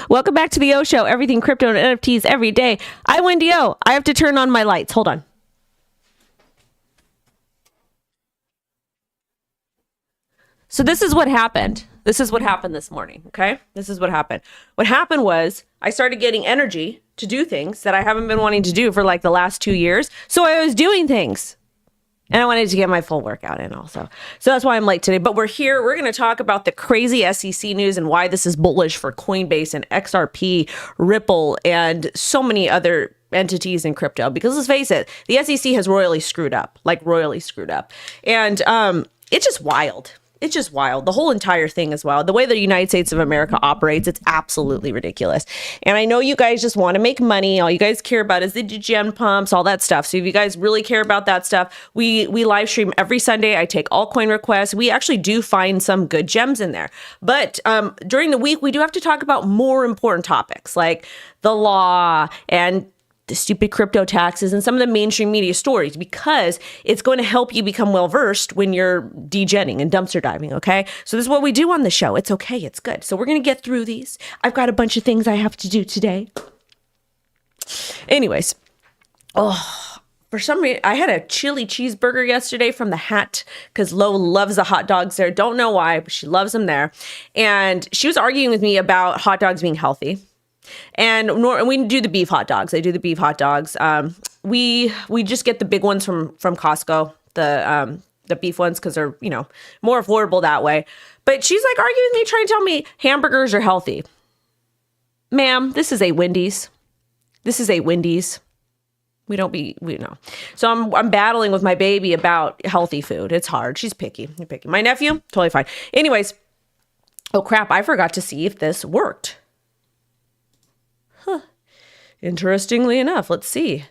Welcome back to the O Show. Everything crypto and NFTs every day. I'm Wendy O. I have to turn on my lights. Hold on. So this is what happened. This is what happened this morning, okay? This is what happened. What happened was I started getting energy to do things that I haven't been wanting to do for like the last 2 years. So I was doing things. And I wanted to get my full workout in also. So that's why I'm late today. But we're here. We're going to talk about the crazy SEC news and why this is bullish for Coinbase and XRP, Ripple, and so many other entities in crypto. Because let's face it, the SEC has royally screwed up. Like royally screwed up. And it's just wild. It's just wild. The whole entire thing is wild. The way the United States of America operates, it's absolutely ridiculous. And I know you guys just want to make money. All you guys care about is the gem pumps, all that stuff. So if you guys really care about that stuff, we live stream every Sunday. I take all coin requests. We actually do find some good gems in there. But during the week, we do have to talk about more important topics like the law and the stupid crypto taxes and some of the mainstream media stories, because it's going to help you become well-versed when you're degenning and dumpster diving, okay? So this is what we do on the show. It's okay. It's good. So we're going to get through these. I've got a bunch of things I have to do today. Anyways, for some reason, I had a chili cheeseburger yesterday from the Hat because Lo loves the hot dogs there. Don't know why, but she loves them there. And she was arguing with me about hot dogs being healthy. And we do the beef hot dogs. I do the beef hot dogs. We just get the big ones from Costco, the beef ones, because they're, more affordable that way. But she's like arguing with me, trying to tell me hamburgers are healthy. Ma'am, this is a Wendy's. This is a Wendy's. We know. So I'm battling with my baby about healthy food. It's hard. She's picky. You're picky. My nephew, totally fine. Anyways, oh crap, I forgot to see if this worked. Interestingly enough, let's see.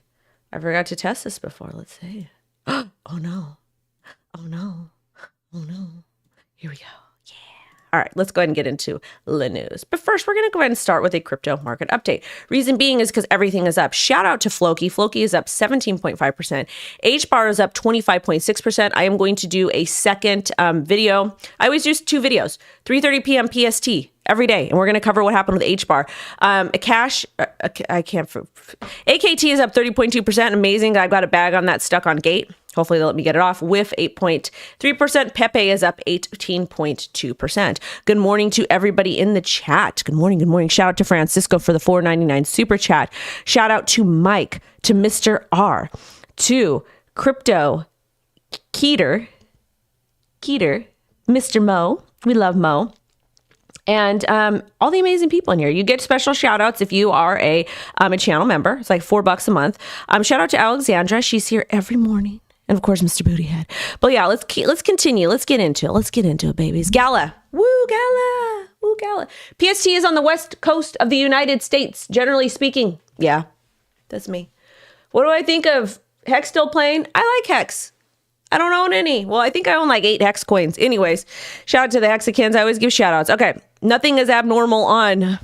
I forgot to test this before. Let's see. Oh no. Oh no. Oh no. Here we go. Yeah. All right, let's go ahead and get into the news. But first, we're going to go ahead and start with a crypto market update. Reason being is because everything is up. Shout out to Floki. Floki is up 17.5%. HBAR is up 25.6%. I am going to do a second video. I always do 2 videos, 3:30 p.m. PST. Every day, and we're going to cover what happened with HBAR. AKT is up 30.2%. Amazing. I've got a bag on that stuck on gate. Hopefully they'll let me get it off. WIF 8.3%. Pepe is up 18.2%. Good morning to everybody in the chat. Good morning. Good morning. Shout out to Francisco for the $4.99 super chat. Shout out to Mike, to Mr. R, to Crypto Keeter, Mr. Mo. We love Mo. And all the amazing people in here. You get special shout outs if you are a channel member. It's like $4 a month. Shout out to Alexandra. She's here every morning. And of course, Mr. Bootyhead. But yeah, let's continue. Let's get into it. Let's get into it, babies. Gala. Woo, gala. Woo, gala. PST is on the west coast of the United States, generally speaking. Yeah, that's me. What do I think of Hex still playing? I like Hex. I don't own any. Well, I think I own like 8 Hex coins. Anyways, shout out to the Hexicans. I always give shout outs. Okay. Nothing is abnormal on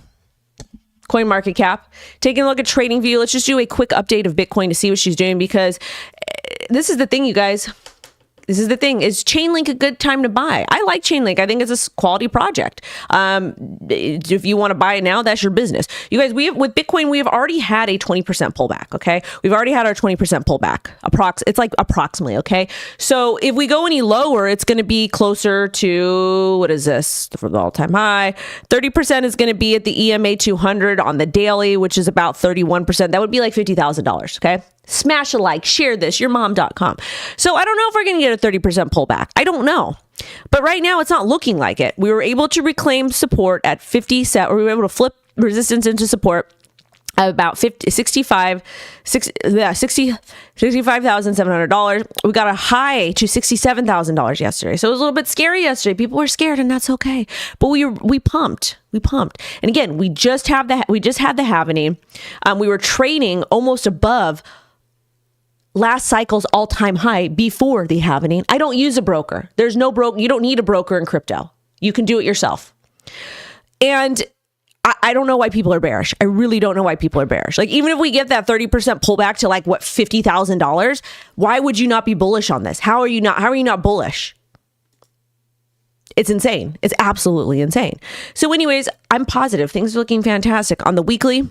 CoinMarketCap. Taking a look at TradingView. Let's just do a quick update of Bitcoin to see what she's doing, because this is the thing, you guys. This is the thing. Is Chainlink a good time to buy? I like Chainlink. I think it's a quality project. If you want to buy it now, that's your business. You guys, with Bitcoin, we have already had a 20% pullback, okay? We've already had our 20% pullback. It's like approximately, okay? So if we go any lower, it's going to be closer to, what is this? From the all-time high. 30% is going to be at the EMA 200 on the daily, which is about 31%. That would be like $50,000, okay? Smash a like, share this, yourmom.com. So I don't know if we're going to get a 30% pullback. I don't know. But right now, it's not looking like it. We were able to reclaim support at 50 cents, or we were able to flip resistance into support at about $65,700. We got a high to $67,000 yesterday. So it was a little bit scary yesterday. People were scared, and that's okay. But we pumped. And again, we just had the halvening. We were trading almost above last cycle's all-time high before the halvening. I don't use a broker. There's no broker. You don't need a broker in crypto. You can do it yourself. And I don't know why people are bearish. I really don't know why people are bearish. Like, even if we get that 30% pullback to like, what, $50,000, why would you not be bullish on this? How are you not bullish? It's insane. It's absolutely insane. So anyways, I'm positive. Things are looking fantastic. On the weekly,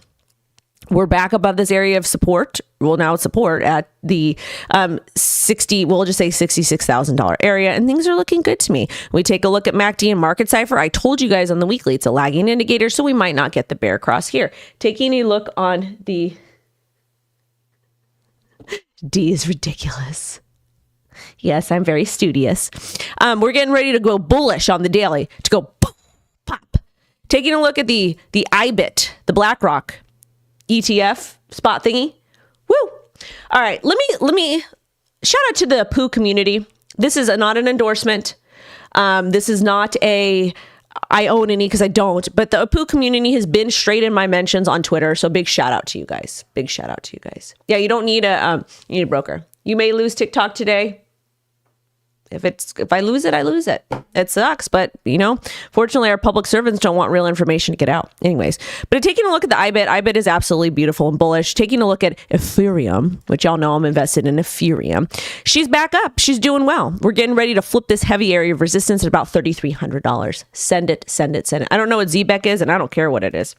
we're back above this area of support. Well, now it's support at the we'll just say $66,000 area, and things are looking good to me. We take a look at MACD and market cipher. I told you guys on the weekly, it's a lagging indicator, so we might not get the bear cross here. Taking a look on the D is ridiculous. Yes, I'm very studious. We're getting ready to go bullish on the daily, to go boom, pop. Taking a look at the IBIT, the BlackRock ETF spot thingy. Woo! All right, let me shout out to the poo community. This is not an endorsement. This is not I own any, because I don't, but the poo community has been straight in my mentions on Twitter. So big shout out to you guys. Big shout out to you guys. Yeah, you don't need you need a broker. You may lose TikTok today. If I lose it, I lose it. It sucks, but fortunately our public servants don't want real information to get out. Anyways, but taking a look at the IBIT is absolutely beautiful and bullish. Taking a look at Ethereum, which y'all know I'm invested in Ethereum. She's back up. She's doing well. We're getting ready to flip this heavy area of resistance at about $3,300. Send it. I don't know what ZBEC is, and I don't care what it is.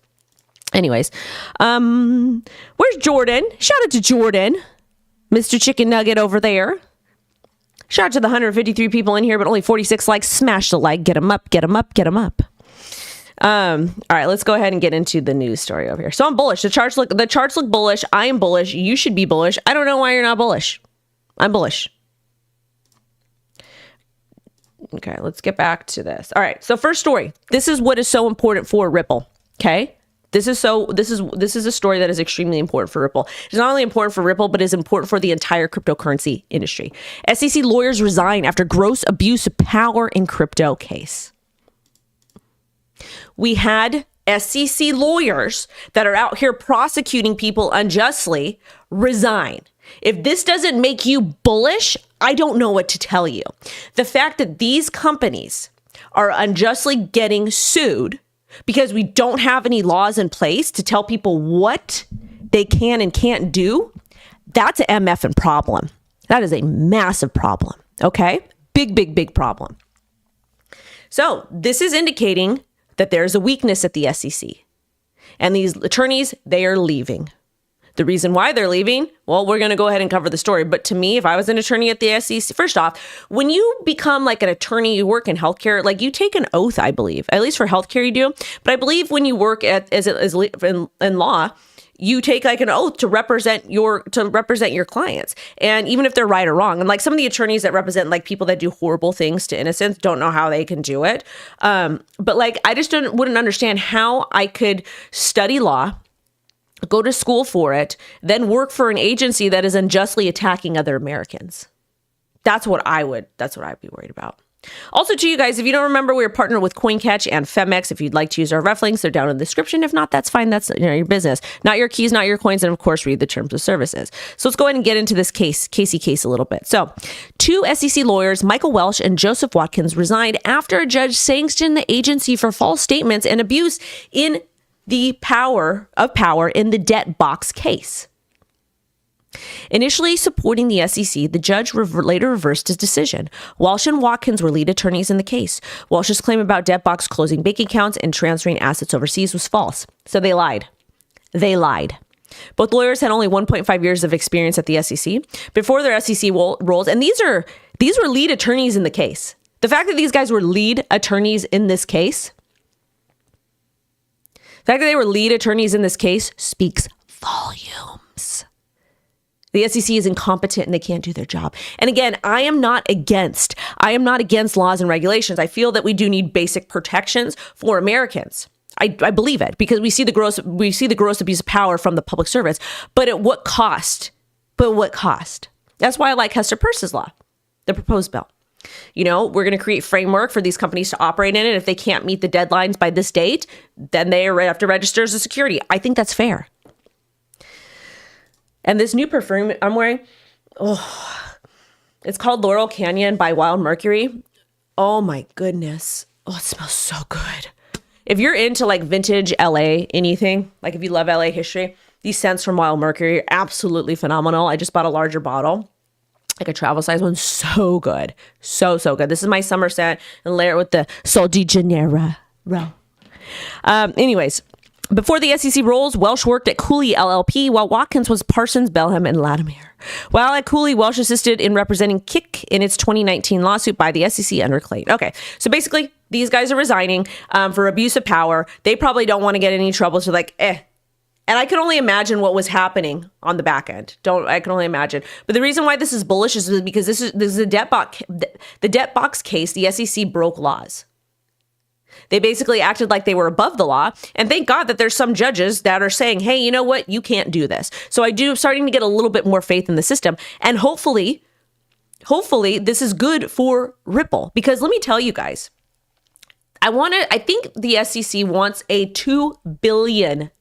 Anyways, where's Jordan? Shout out to Jordan, Mr. Chicken Nugget over there. Shout out to the 153 people in here, but only 46 likes. Smash the like. Get them up, get them up, get them up. All right, let's go ahead and get into the news story over here. So I'm bullish. The charts look bullish. I am bullish. You should be bullish. I don't know why you're not bullish. I'm bullish. Okay, let's get back to this. All right, so first story. This is what is so important for Ripple, okay? This is a story that is extremely important for Ripple. It's not only important for Ripple, but is important for the entire cryptocurrency industry. SEC lawyers resign after gross abuse of power in crypto case. We had SEC lawyers that are out here prosecuting people unjustly resign. If this doesn't make you bullish, I don't know what to tell you. The fact that these companies are unjustly getting sued because we don't have any laws in place to tell people what they can and can't do, that's an MF problem. That is a massive problem, okay? Big problem. So this is indicating that there's a weakness at the SEC. And these attorneys, they are leaving. The reason why they're leaving, well, we're going to go ahead and cover the story. But to me, if I was an attorney at the SEC, first off, when you become like an attorney, you work in healthcare, like you take an oath, I believe. At least for healthcare, you do. But I believe when you work in law, you take like an oath to represent your clients. And even if they're right or wrong, and like some of the attorneys that represent like people that do horrible things to innocents don't know how they can do it. But like, I just wouldn't understand how I could study law, go to school for it, then work for an agency that is unjustly attacking other Americans. That's what I'd be worried about. Also, to you guys, if you don't remember, we're partnered with CoinCatch and Femex. If you'd like to use our ref links, they're down in the description. If not, that's fine. That's your business. Not your keys, not your coins, and of course, read the terms of services. So let's go ahead and get into this Casey case a little bit. So, two SEC lawyers, Michael Welch and Joseph Watkins, resigned after a judge sanctioned the agency for false statements and abuse in the power in the debt box case. Initially supporting the SEC, the judge later reversed his decision. Welch and Watkins were lead attorneys in the case. Welch's claim about debt box closing bank accounts and transferring assets overseas was false. So they lied. Both lawyers had only 1.5 years of experience at the SEC before their SEC roles, and these were lead attorneys in the case. The fact that these guys were lead attorneys in this case, speaks volumes. The SEC is incompetent and they can't do their job. And again, I am not against laws and regulations. I feel that we do need basic protections for Americans. I believe it because we see the gross abuse of power from the public service. But at what cost? That's why I like Hester Peirce's law, the proposed bill. We're going to create framework for these companies to operate in it. If they can't meet the deadlines by this date, then they have to register as a security. I think that's fair. And this new perfume I'm wearing, it's called Laurel Canyon by Wild Mercury. Oh my goodness. Oh, it smells so good. If you're into like vintage LA anything, like if you love LA history, these scents from Wild Mercury are absolutely phenomenal. I just bought a larger bottle. like a travel size one. So good. So good. This is my Somerset, and layer it with the Sol de Janeiro. Anyways, before the SEC rules, Welsh worked at Cooley LLP, while Watkins was Parsons, Belham, and Latimer. While at Cooley, Welsh assisted in representing Kik in its 2019 lawsuit by the SEC under Clayton. Okay, so basically, these guys are resigning for abuse of power. They probably don't want to get in any trouble, so like, And I can only imagine what was happening on the back end. I can only imagine. But the reason why this is bullish is because this is a debt box. The debt box case, the SEC broke laws. They basically acted like they were above the law. And thank God that there's some judges that are saying, hey, you know what? You can't do this. So I'm starting to get a little bit more faith in the system. And hopefully this is good for Ripple. Because let me tell you guys, I think the SEC wants a $2 billion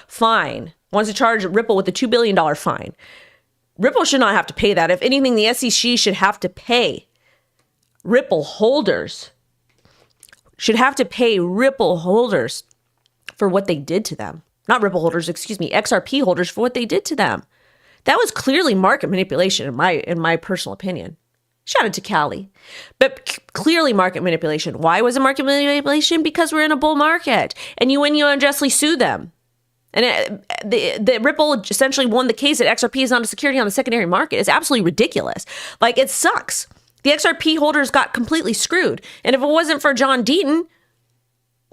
fine, wants to charge Ripple with a $2 billion fine. Ripple should not have to pay that. If anything, the SEC should have to pay Ripple holders for what they did to them. Not Ripple holders, excuse me, XRP holders for what they did to them. That was clearly market manipulation in my personal opinion. Shout out to Callie. But clearly market manipulation. Why was it market manipulation? Because we're in a bull market. And when you unjustly sue them. And the Ripple essentially won the case that XRP is not a security on the secondary market. It's absolutely ridiculous. Like, it sucks. The XRP holders got completely screwed. And if it wasn't for John Deaton,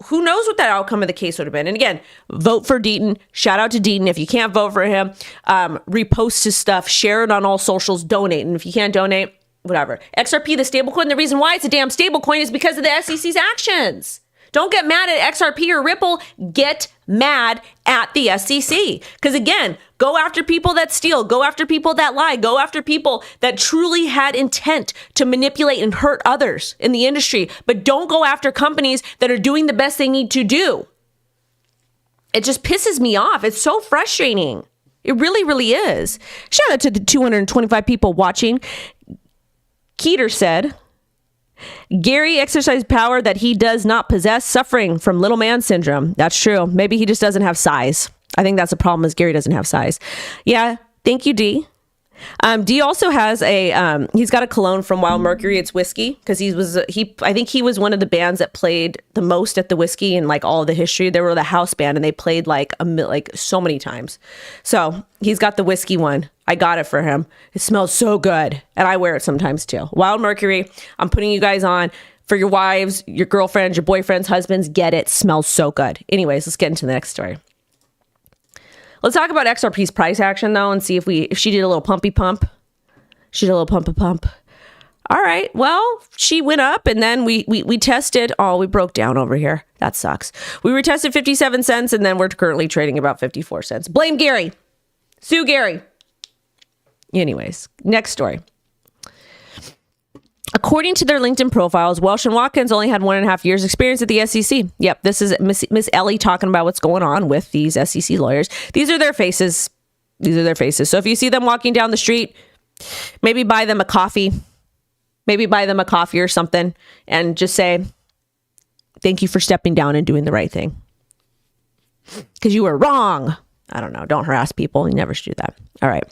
who knows what that outcome of the case would have been. And again, vote for Deaton. Shout out to Deaton. If you can't vote for him, repost his stuff, share it on all socials, donate. And if you can't donate, whatever. XRP, the stablecoin, the reason why it's a damn stablecoin is because of the SEC's actions. Don't get mad at XRP or Ripple. Get mad at the SEC. Because again, go after people that steal. Go after people that lie. Go after people that truly had intent to manipulate and hurt others in the industry. But don't go after companies that are doing the best they need to do. It just pisses me off. It's so frustrating. It really, really is. Shout out to the 225 people watching. Keeter said, Gary exercised power that he does not possess, suffering from little man syndrome. That's true. Maybe he just doesn't have size. I think that's the problem, is Gary doesn't have size. Yeah. Thank you, D. D also has he's got a cologne from Wild Mercury. It's whiskey, because I think he was one of the bands that played the most at the whiskey in like all of the history. They were the house band and they played like so many times. So he's got the whiskey one. I got it for him. It smells so good. And I wear it sometimes too. Wild Mercury. I'm putting you guys on for your wives, your girlfriends, your boyfriends, husbands. Get it. Smells so good. Anyways, let's get into the next story. Let's talk about XRP's price action, though, and see if she did a little pumpy pump. She did a little pumpy pump. All right. Well, she went up, and then we tested. Oh, we broke down over here. That sucks. We retested 57 cents, and then we're currently trading about 54 cents. Blame Gary. Sue Gary. Anyways, next story. According to their LinkedIn profiles, Welsh and Watkins only had 1.5 years experience at the SEC. Yep, this is Miss Ellie talking about what's going on with these SEC lawyers. These are their faces. So if you see them walking down the street, maybe buy them a coffee. Maybe buy them a coffee or something and just say, thank you for stepping down and doing the right thing. Because you were wrong. I don't know. Don't harass people. You never should do that. All right.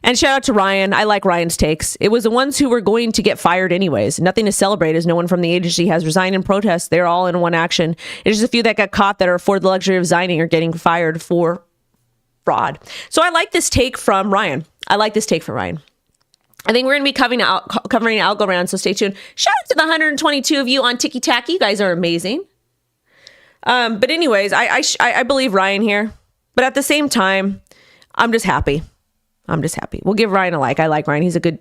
And shout out to Ryan. I like Ryan's takes. It was the ones who were going to get fired anyways. Nothing to celebrate as no one from the agency has resigned in protest. They're all in one action. It's just a few that got caught that are afforded the luxury of resigning or getting fired for fraud. So I like this take from Ryan. I think we're going to be covering Algorand, so stay tuned. Shout out to the 122 of you on Tiki Tack. You guys are amazing. But anyways, I believe Ryan here. But at the same time, I'm just happy. We'll give Ryan a like. I like Ryan. He's a good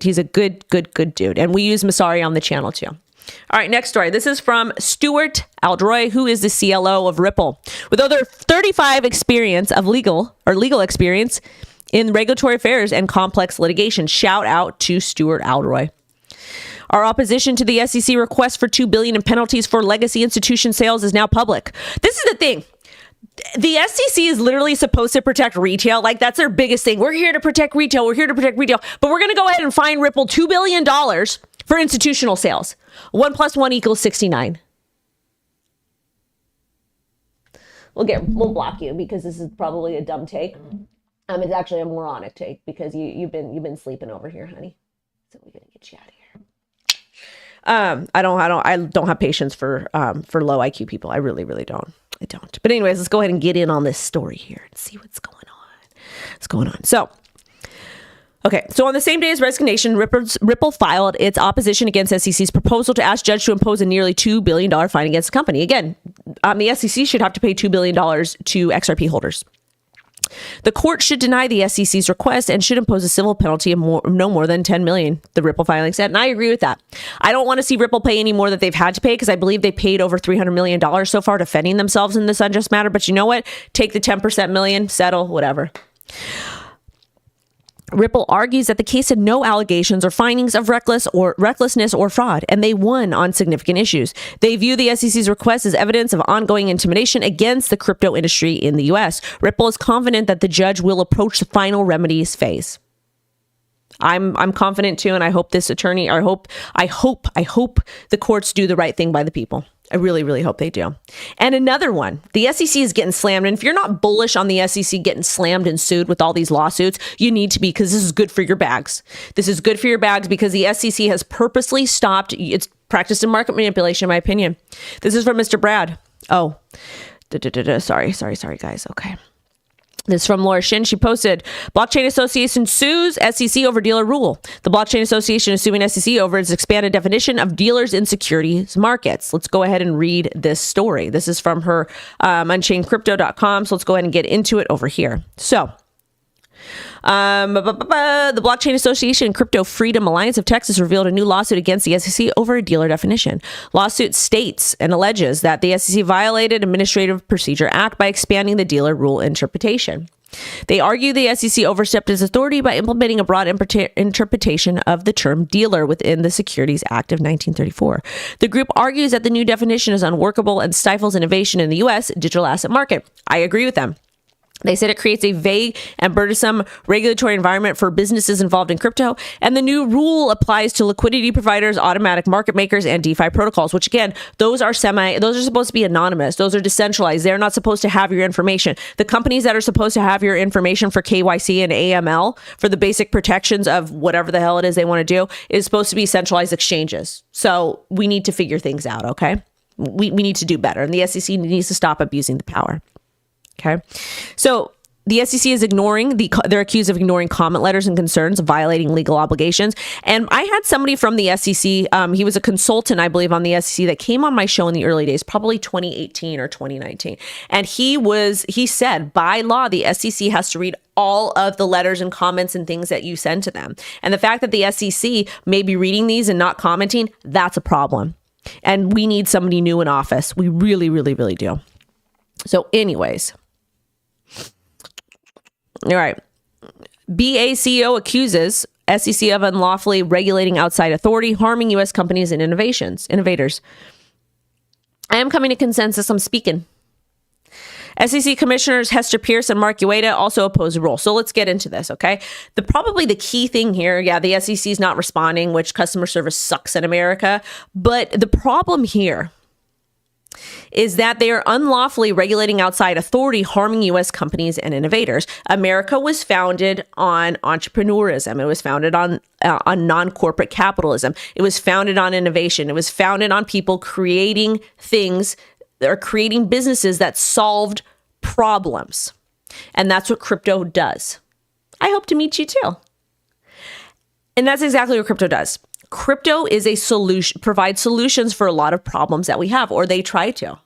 dude. And we use Masari on the channel too. All right, next story. This is from Stuart Aldroy, who is the CLO of Ripple. With over 35 legal experience in regulatory affairs and complex litigation. Shout out to Stuart Aldroy. Our opposition to the SEC request for $2 billion in penalties for legacy institution sales is now public. This is the thing. The SEC is literally supposed to protect retail. Like, that's their biggest thing. We're here to protect retail. But we're going to go ahead and fine Ripple $2 billion for institutional sales. 1 + 1 = 69. We'll block you because this is probably a dumb take. It's actually a moronic take because you've been sleeping over here, honey. So we're gonna get you out of here. I don't have patience for low IQ people. I really, really don't. I don't. But anyways, let's go ahead and get in on this story here and see what's going on. What's going on? So, okay. So on the same day as resignation, Ripple filed its opposition against SEC's proposal to ask judge to impose a nearly $2 billion fine against the company. Again, the SEC should have to pay $2 billion to XRP holders. The court should deny the SEC's request and should impose a civil penalty of no more than $10 million, the Ripple filing said. And I agree with that. I don't want to see Ripple pay any more than they've had to pay because I believe they paid over $300 million so far defending themselves in this unjust matter. But you know what? Take the 10% million, settle, whatever. Ripple argues that the case had no allegations or findings of recklessness or fraud, and they won on significant issues. They view the SEC's request as evidence of ongoing intimidation against the crypto industry in the U.S. Ripple is confident that the judge will approach the final remedies phase. I'm confident too, and I hope this attorney, I hope the courts do the right thing by the people. I really, really hope they do. And another one, the SEC is getting slammed. And if you're not bullish on the SEC getting slammed and sued with all these lawsuits, you need to be, because this is good for your bags. This is good for your bags because the SEC has purposely stopped. It's practiced in market manipulation, in my opinion. This is from Mr. Brad. Oh, sorry, guys. Okay. This is from Laura Shin. She posted, Blockchain Association sues SEC over dealer rule. The Blockchain Association is suing SEC over its expanded definition of dealers in securities markets. Let's go ahead and read this story. This is from her unchainedcrypto.com. So let's go ahead and get into it over here. So, the Blockchain Association and Crypto Freedom Alliance of Texas revealed a new lawsuit against the SEC over a dealer definition. Lawsuit states and alleges that the SEC violated Administrative Procedure Act by expanding the dealer rule interpretation. They argue the SEC overstepped its authority by implementing a broad interpretation of the term dealer within the Securities Act of 1934. The group argues that the new definition is unworkable and stifles innovation in the U.S. digital asset market. I agree with them. They said it creates a vague and burdensome regulatory environment for businesses involved in crypto, and the new rule applies to liquidity providers, automatic market makers, and DeFi protocols, which again, those are supposed to be anonymous. Those are decentralized. They're not supposed to have your information. The companies that are supposed to have your information for KYC and AML, for the basic protections of whatever the hell it is they want to do, is supposed to be centralized exchanges. So we need to figure things out, okay? We need to do better, and the SEC needs to stop abusing the power. Okay, so the SEC is they're accused of ignoring comment letters and concerns, of violating legal obligations. And I had somebody from the SEC, he was a consultant, I believe, on the SEC that came on my show in the early days, probably 2018 or 2019. And he said, by law, the SEC has to read all of the letters and comments and things that you send to them. And the fact that the SEC may be reading these and not commenting, that's a problem. And we need somebody new in office. We really, really, really do. So anyways. All right. BACO accuses SEC of unlawfully regulating outside authority, harming U.S. companies and innovators. I am coming to consensus. I'm speaking. SEC Commissioners Hester Pierce and Mark Ueda also oppose the rule. So let's get into this, okay? Probably the key thing here, the SEC is not responding, which customer service sucks in America. But the problem here is that they are unlawfully regulating outside authority, harming U.S. companies and innovators. America was founded on entrepreneurism. It was founded on non-corporate capitalism. It was founded on innovation. It was founded on people creating things or creating businesses that solved problems. And that's what crypto does. I hope to meet you too. And that's exactly what crypto does. Crypto is a solution, provides solutions for a lot of problems that we have, or they try to.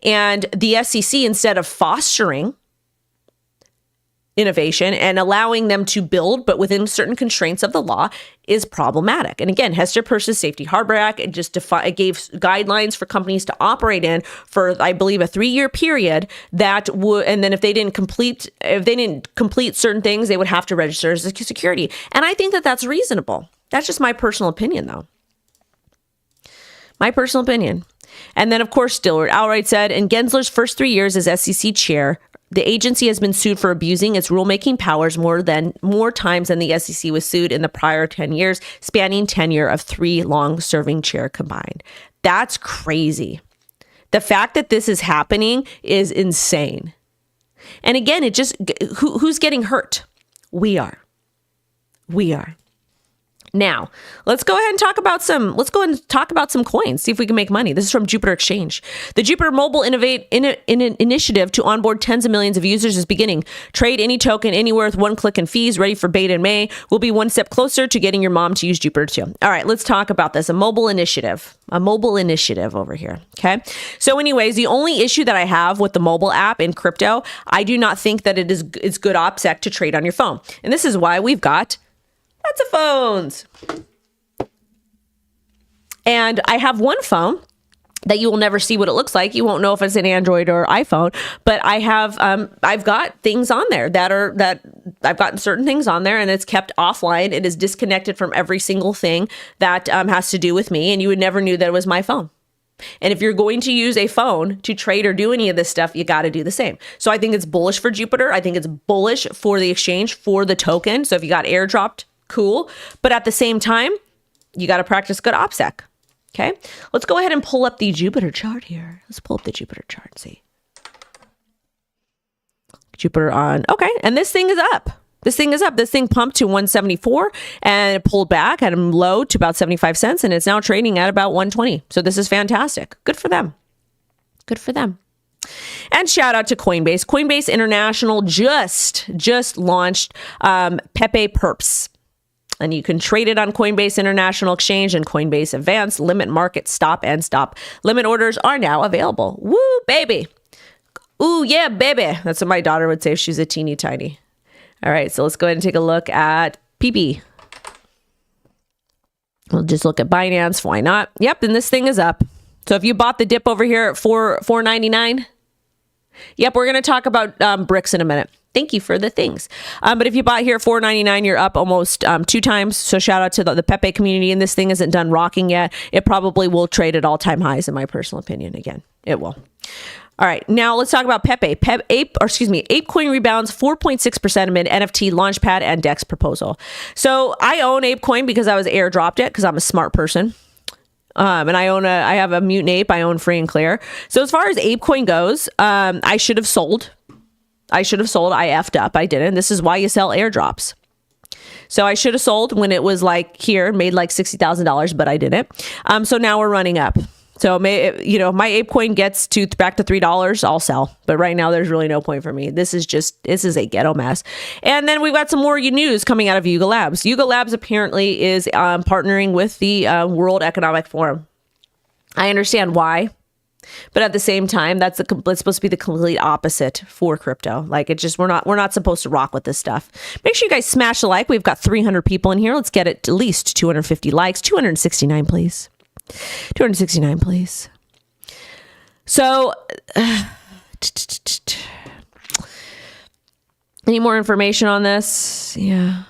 And the SEC, instead of fostering innovation and allowing them to build, but within certain constraints of the law, is problematic. And again, Hester Pierce's Safety Harbor Act, it gave guidelines for companies to operate in for, I believe, a 3-year period that would, and then if they didn't complete certain things, they would have to register as a security. And I think that that's reasonable. That's just my personal opinion, though. My personal opinion. And then, of course, Stillward outright said, in Gensler's first 3 years as SEC chair, the agency has been sued for abusing its rulemaking powers more times than the SEC was sued in the prior 10 years, spanning tenure of 3 long-serving chair combined. That's crazy. The fact that this is happening is insane. And again, it just, who's getting hurt? We are. Now, let's go ahead and talk about some coins, see if we can make money. This is from Jupiter Exchange. The Jupiter Mobile initiative to onboard tens of millions of users is beginning. Trade any token anywhere with one click and fees, ready for beta in May. We'll be one step closer to getting your mom to use Jupiter too. All right, let's talk about this. A mobile initiative over here. Okay. So anyways, the only issue that I have with the mobile app in crypto, I do not think that it's good OPSEC to trade on your phone. And this is why we've got lots of phones. And I have one phone that you will never see what it looks like. You won't know if it's an Android or iPhone, but I have, I've got things on there that I've gotten certain things on there, and it's kept offline. It is disconnected from every single thing that has to do with me. And you would never knew that it was my phone. And if you're going to use a phone to trade or do any of this stuff, you got to do the same. So I think it's bullish for Jupiter. I think it's bullish for the exchange, for the token. So if you got airdropped, cool. But at the same time, you got to practice good OPSEC. Okay. Let's go ahead and pull up the Jupiter chart here. Let's pull up the Jupiter chart and see. Jupiter on. Okay. And this thing is up. This thing pumped to 174 and it pulled back at a low to about 75 cents. And it's now trading at about 120. So this is fantastic. Good for them. And shout out to Coinbase. Coinbase International just launched Pepe Perps. And you can trade it on Coinbase International Exchange and Coinbase Advanced. Limit market stop and stop. Limit orders are now available. Woo, baby. Ooh, yeah, baby. That's what my daughter would say if she's a teeny tiny. All right, so let's go ahead and take a look at pepe. We'll just look at Binance. Why not? Yep, and this thing is up. So if you bought the dip over here at $4.99, yep, we're going to talk about BRICS in a minute. Thank you for the things. But if you bought here at $4.99, you're up almost 2 times. So shout out to the Pepe community. And this thing isn't done rocking yet. It probably will trade at all-time highs, in my personal opinion. Again, it will. All right, now let's talk about Pepe. Apecoin rebounds 4.6% amid NFT Launchpad and DEX proposal. So I own Apecoin because I was airdropped it because I'm a smart person. And I have a mutant ape. I own free and clear. So as far as Apecoin goes, I should have sold. I effed up. I didn't. This is why you sell airdrops. So I should have sold when it was like here, made like $60,000, but I didn't. So now we're running up. So my Apecoin gets back to $3, I'll sell. But right now there's really no point for me. This is a ghetto mess. And then we've got some more news coming out of yugalabs. Yugalabs apparently is partnering with the World Economic Forum. I understand why. But at the same time, it's supposed to be the complete opposite for crypto. Like we're not supposed to rock with this stuff. Make sure you guys smash the like. We've got 300 people in here. Let's get it at least 250 likes. 269, please. 269, please. So, any more information on this? Yeah.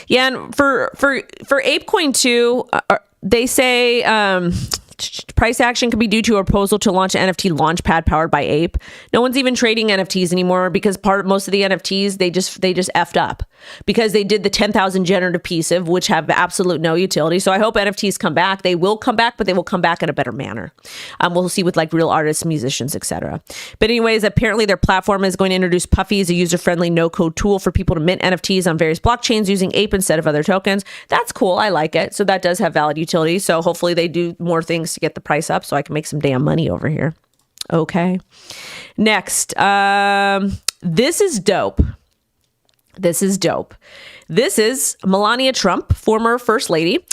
And for Apecoin 2, they say price action could be due to a proposal to launch an NFT launchpad powered by Ape. No one's even trading NFTs anymore because most of the NFTs they just effed up because they did the 10,000 generative piece of which have absolute no utility. So I hope NFTs come back. They will come back, but they will come back in a better manner. We'll see with like real artists, musicians, etc. But anyways, apparently their platform is going to introduce Puffy as a user-friendly no-code tool for people to mint NFTs on various blockchains using Ape instead of other tokens. That's cool. I like it. So that does have valid utility. So hopefully they do more things to get the price up so I can make some damn money over here. Okay. Next, this is dope. This is Melania Trump, former First Lady.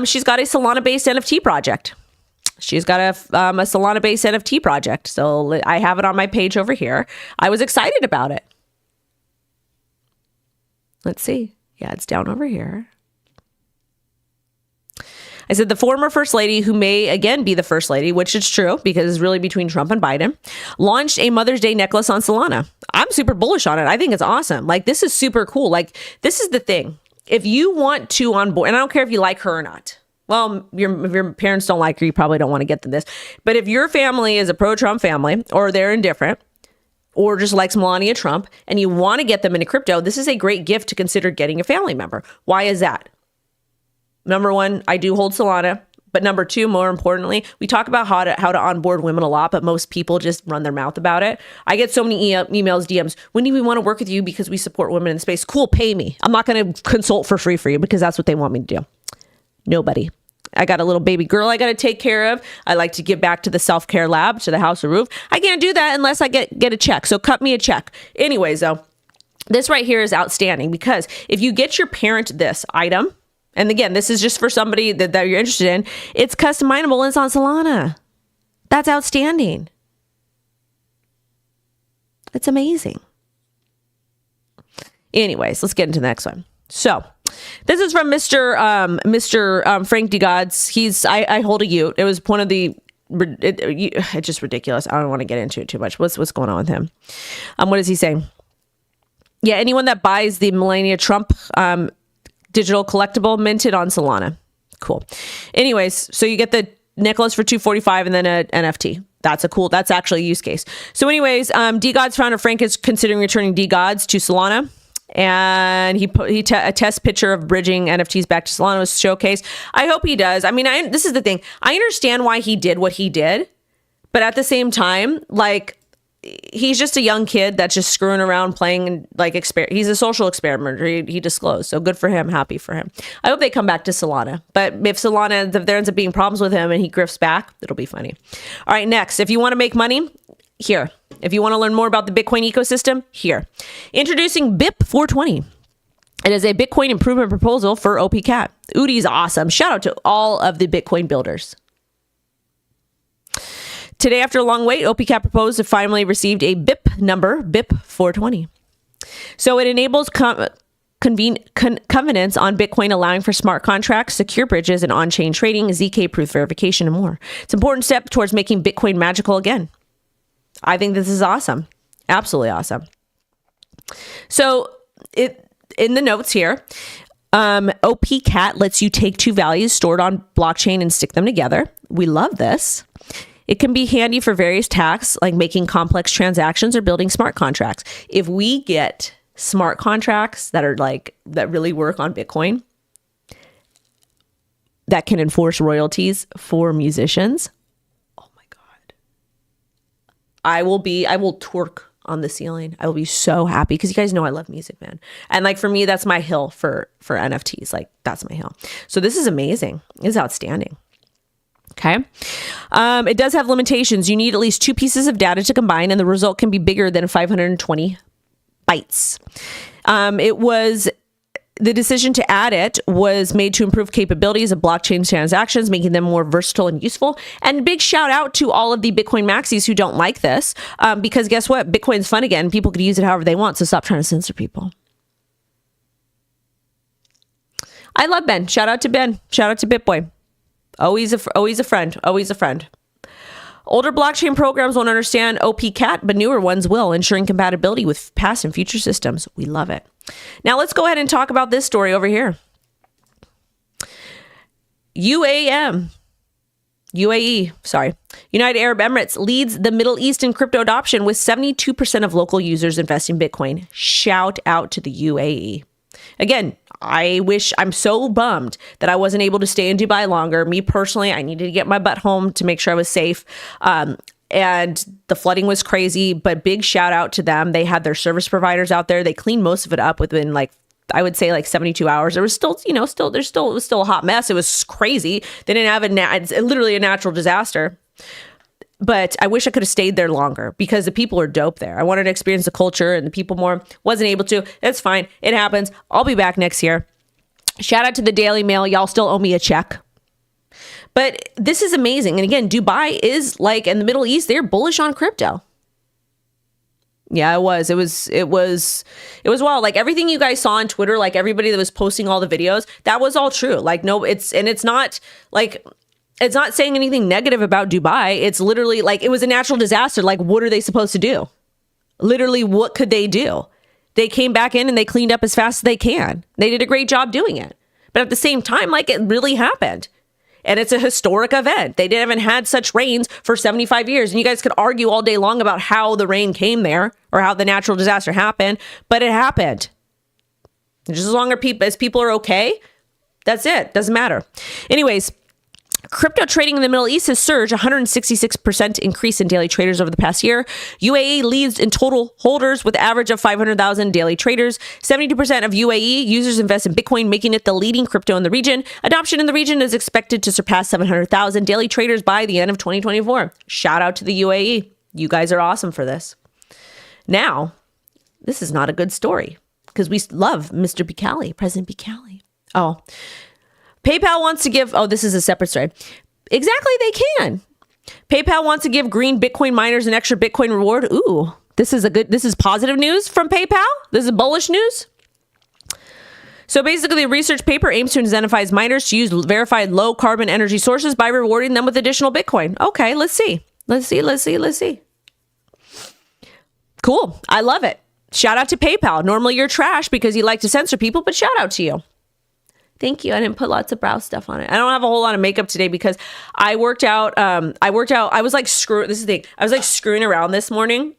She's got a Solana-based NFT project. So I have it on my page over here. I was excited about it. Let's see. Yeah, it's down over here. I said the former First Lady, who may again be the First Lady, which is true because it's really between Trump and Biden, launched a Mother's Day necklace on Solana. I'm super bullish on it. I think it's awesome. Like, this is super cool. Like, this is the thing. If you want to onboard, and I don't care if you like her or not. Well, if your parents don't like her, you probably don't want to get them this. But if your family is a pro-Trump family, or they're indifferent, or just likes Melania Trump, and you want to get them into crypto, this is a great gift to consider getting a family member. Why is that? Number one, I do hold Solana, But number two, more importantly, we talk about how to onboard women a lot, but most people just run their mouth about it. I get so many emails, DMs. When do we want to work with you because we support women in the space? Cool, pay me. I'm not going to consult for free for you because that's what they want me to do. Nobody. I got a little baby girl I got to take care of. I like to give back to the self-care lab, to the House of Roof. I can't do that unless I get a check. So cut me a check. Anyways, though, this right here is outstanding because if you get your parent this item, and again, this is just for somebody that you're interested in. It's customizable and it's on Solana. That's outstanding. It's amazing. Anyways, let's get into the next one. So this is from Mr. Frank DeGods. I hold a Yoot. It was one of the, it's just ridiculous. I don't want to get into it too much. What's going on with him? What is he saying? Yeah, anyone that buys the Melania Trump digital collectible minted on Solana. Cool. Anyways, so you get the necklace for $245 and then an NFT. That's actually a use case. So anyways, DeGods founder Frank is considering returning DeGods to Solana. And a test picture of bridging NFTs back to Solana was showcased. I hope he does. I mean, this is the thing. I understand why he did what he did. But at the same time, like, he's just a young kid that's just screwing around playing and like he's a social experimenter. He disclosed. So good for him. Happy for him. I hope they come back to Solana. But if there ends up being problems with him and he grifts back, it'll be funny. All right, next. If you want to make money, here. If you want to learn more about the Bitcoin ecosystem, here. Introducing BIP 420. It is a Bitcoin improvement proposal for OPCat. Udi's awesome. Shout out to all of the Bitcoin builders. Today, after a long wait, OPCat proposed to finally received a BIP number, BIP 420. So it enables covenants on Bitcoin, allowing for smart contracts, secure bridges, and on-chain trading, ZK-proof verification, and more. It's an important step towards making Bitcoin magical again. I think this is awesome. Absolutely awesome. So in the notes here, OPCat lets you take two values stored on blockchain and stick them together. We love this. It can be handy for various tasks like making complex transactions or building smart contracts. If we get smart contracts that really work on Bitcoin, that can enforce royalties for musicians, oh my God. I will twerk on the ceiling. I will be so happy because you guys know I love music, man. And like for me, that's my hill for NFTs. Like that's my hill. So this is amazing. It's outstanding. Okay. It does have limitations. You need at least two pieces of data to combine, and the result can be bigger than 520 bytes. The decision to add it was made to improve capabilities of blockchain transactions, making them more versatile and useful. And big shout out to all of the Bitcoin maxis who don't like this, because guess what? Bitcoin's fun again. People could use it however they want. So stop trying to censor people. I love Ben. Shout out to Ben. Shout out to BitBoy. Always a friend. Always a friend. Older blockchain programs won't understand OPCat, but newer ones will, ensuring compatibility with past and future systems. We love it. Now let's go ahead and talk about this story over here. UAE, United Arab Emirates leads the Middle East in crypto adoption with 72% of local users investing Bitcoin. Shout out to the UAE. Again, I'm so bummed that I wasn't able to stay in Dubai longer. Me personally, I needed to get my butt home to make sure I was safe. And the flooding was crazy, but big shout out to them. They had their service providers out there. They cleaned most of it up within I would say 72 hours. There was still, it was still a hot mess. It was crazy. They didn't have it's literally a natural disaster. But I wish I could have stayed there longer because the people are dope there. I wanted to experience the culture and the people more. Wasn't able to. That's fine. It happens. I'll be back next year. Shout out to the Daily Mail. Y'all still owe me a check. But this is amazing. And again, Dubai is in the Middle East, they're bullish on crypto. Yeah, it was wild. Like everything you guys saw on Twitter, like everybody that was posting all the videos, that was all true. It's not saying anything negative about Dubai. It's literally it was a natural disaster. Like, what are they supposed to do? Literally, what could they do? They came back in and they cleaned up as fast as they can. They did a great job doing it. But at the same time, it really happened. And it's a historic event. They haven't had such rains for 75 years. And you guys could argue all day long about how the rain came there or how the natural disaster happened. But it happened. Just as long as people are okay, that's it. Doesn't matter. Anyways, Crypto trading in the Middle East has surged 166% increase in daily traders over the past year. UAE leads in total holders with average of 500,000 daily traders. 72% of UAE users invest in Bitcoin, making it the leading crypto in the region. Adoption in the region is expected to surpass 700,000 daily traders by the end of 2024. Shout out to the UAE. You guys are awesome for this. Now, this is not a good story because we love Mr. Bukele, President Bukele. Oh, PayPal wants to give, this is a separate story. Exactly, they can. PayPal wants to give green Bitcoin miners an extra Bitcoin reward. Ooh, this is positive news from PayPal. This is bullish news. So basically, the research paper aims to incentivize miners to use verified low carbon energy sources by rewarding them with additional Bitcoin. Okay, let's see. Cool. I love it. Shout out to PayPal. Normally you're trash because you like to censor people, but shout out to you. Thank you. I didn't put lots of brow stuff on it. I don't have a whole lot of makeup today because I worked out. I was like, this is the thing. I was like screwing around this morning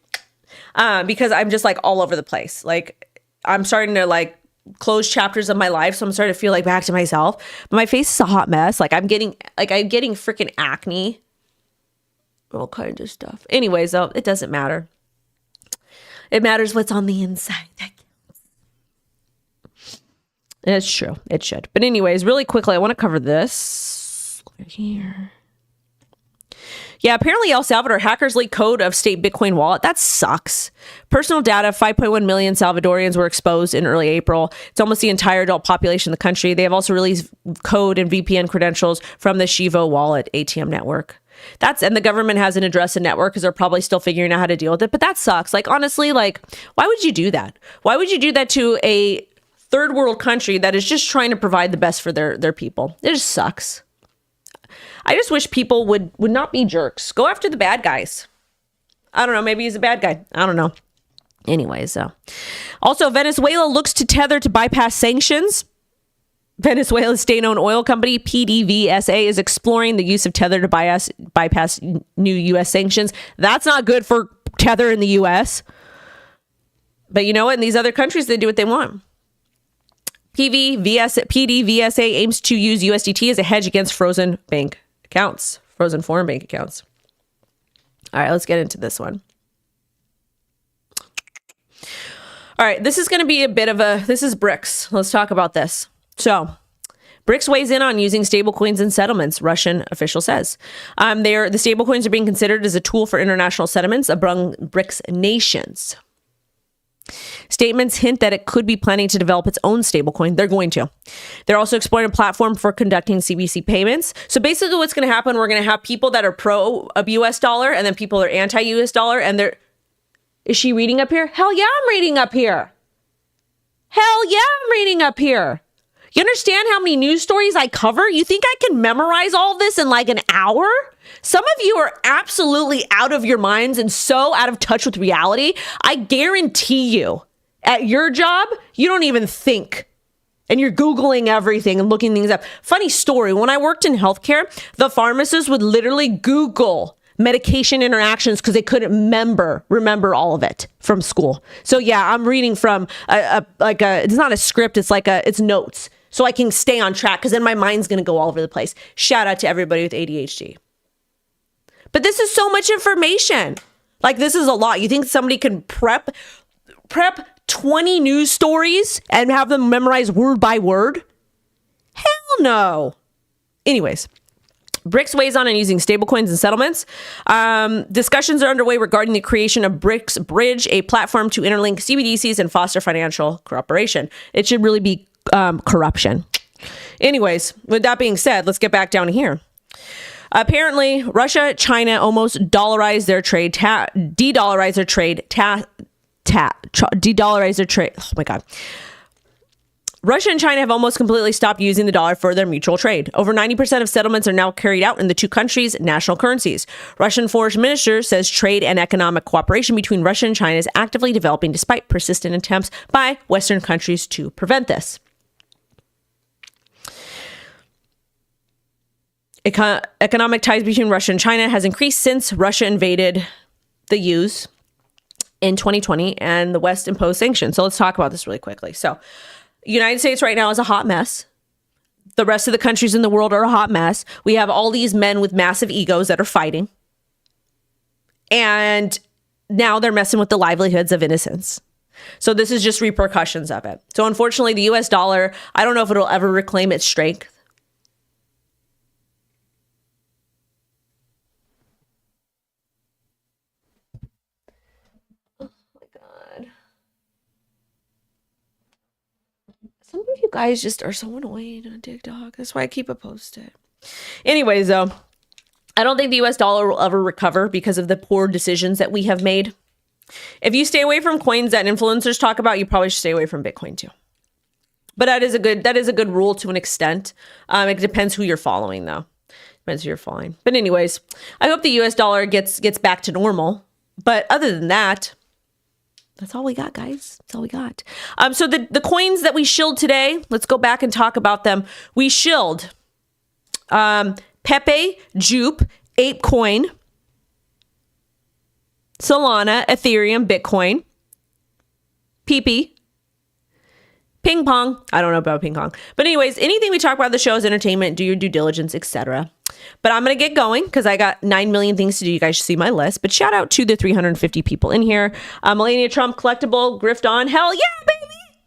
because I'm just like all over the place. Like I'm starting to like close chapters of my life. So I'm starting to feel like back to myself. But my face is a hot mess. I'm getting freaking acne. All kinds of stuff. Anyways, though, it doesn't matter. It matters what's on the inside. It's true. It should. But anyways, really quickly, I want to cover this over here. Yeah, apparently El Salvador hackers leaked code of state Bitcoin wallet. That sucks. Personal data, 5.1 million Salvadorians were exposed in early April. It's almost the entire adult population in the country. They have also released code and VPN credentials from the Shivo wallet ATM network. And the government hasn't addressed the network because they're probably still figuring out how to deal with it. But that sucks. Like, honestly, like, why would you do that? Why would you do that to a third world country that is just trying to provide the best for their people? It just sucks. I just wish people would not be jerks. Go after the bad guys. I don't know. Maybe he's a bad guy. I don't know. Anyways, also Venezuela looks to Tether to bypass sanctions. Venezuela's state-owned oil company, PDVSA, is exploring the use of Tether to bypass new U.S. sanctions. That's not good for Tether in the U.S. But you know what? In these other countries, they do what they want. PDVSA aims to use USDT as a hedge against frozen foreign bank accounts. All right, let's get into this one. All right, this is going to be this is BRICS. Let's talk about this. So, BRICS weighs in on using stablecoins and settlements, Russian official says. The stablecoins are being considered as a tool for international settlements among BRICS nations. Statements hint that it could be planning to develop its own stablecoin. They're going to. They're also exploring a platform for conducting CBC payments. So basically what's going to happen, we're going to have people that are pro a US dollar and then people that are anti-US dollar. And is she reading up here? Hell yeah, I'm reading up here. You understand how many news stories I cover? You think I can memorize all this in like an hour? Some of you are absolutely out of your minds and so out of touch with reality. I guarantee you, at your job, you don't even think. And you're Googling everything and looking things up. Funny story, when I worked in healthcare, the pharmacists would literally Google medication interactions because they couldn't remember all of it from school. So yeah, I'm reading from it's not a script, it's notes. So I can stay on track because then my mind's going to go all over the place. Shout out to everybody with ADHD. But this is so much information. Like, this is a lot. You think somebody can prep 20 news stories and have them memorized word by word? Hell no. Anyways, BRICS weighs on using stablecoins and settlements. Discussions are underway regarding the creation of BRICS Bridge, a platform to interlink CBDCs and foster financial cooperation. It should really be corruption. Anyways, with that being said, let's get back down here. Apparently, Russia, China almost de-dollarized their trade. Oh my God. Russia and China have almost completely stopped using the dollar for their mutual trade. Over 90% of settlements are now carried out in the two countries' national currencies. Russian foreign minister says trade and economic cooperation between Russia and China is actively developing despite persistent attempts by Western countries to prevent this. Economic ties between Russia and China has increased since Russia invaded the Yoots in 2020 and the West imposed sanctions. So let's talk about this really quickly. So, United States right now is a hot mess. The rest of the countries in the world are a hot mess. We have all these men with massive egos that are fighting. And now they're messing with the livelihoods of innocents. So this is just repercussions of it. So unfortunately, the US dollar, I don't know if it'll ever reclaim its strength. Oh my God. Some of you guys just are so annoying on TikTok. That's why I keep it posted. Anyways, though, I don't think the US dollar will ever recover because of the poor decisions that we have made. If you stay away from coins that influencers talk about, you probably should stay away from Bitcoin too. But that is a good rule to an extent. It depends who you're following, though. Depends who you're following. But anyways, I hope the US dollar gets back to normal. But other than that, that's all we got, guys. That's all we got. So the coins that we shilled today, let's go back and talk about them. We shilled Pepe, Jupe, apecoin, Solana, Ethereum, Bitcoin, pepe, ping pong. I don't know about ping pong. But anyways, anything we talk about in the show is entertainment. Do your due diligence, etc. But I'm going to get going because I got 9 million things to do. You guys should see my list. But shout out to the 350 people in here. Melania Trump, collectible, grift on. Hell yeah, baby.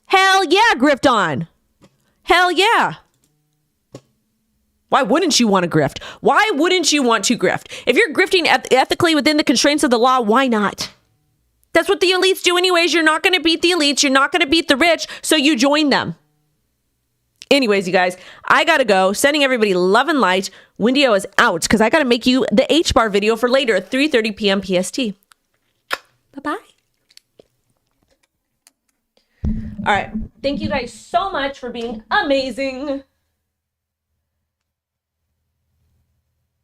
Hell yeah, grift on. Hell yeah. Why wouldn't you want to grift? Why wouldn't you want to grift? If you're grifting ethically within the constraints of the law, why not? That's what the elites do anyways. You're not going to beat the elites. You're not going to beat the rich. So you join them. Anyways, you guys, I got to go. Sending everybody love and light. WendyO is out because I got to make you the HBAR video for later at 3:30 p.m. PST. Bye-bye. All right. Thank you guys so much for being amazing.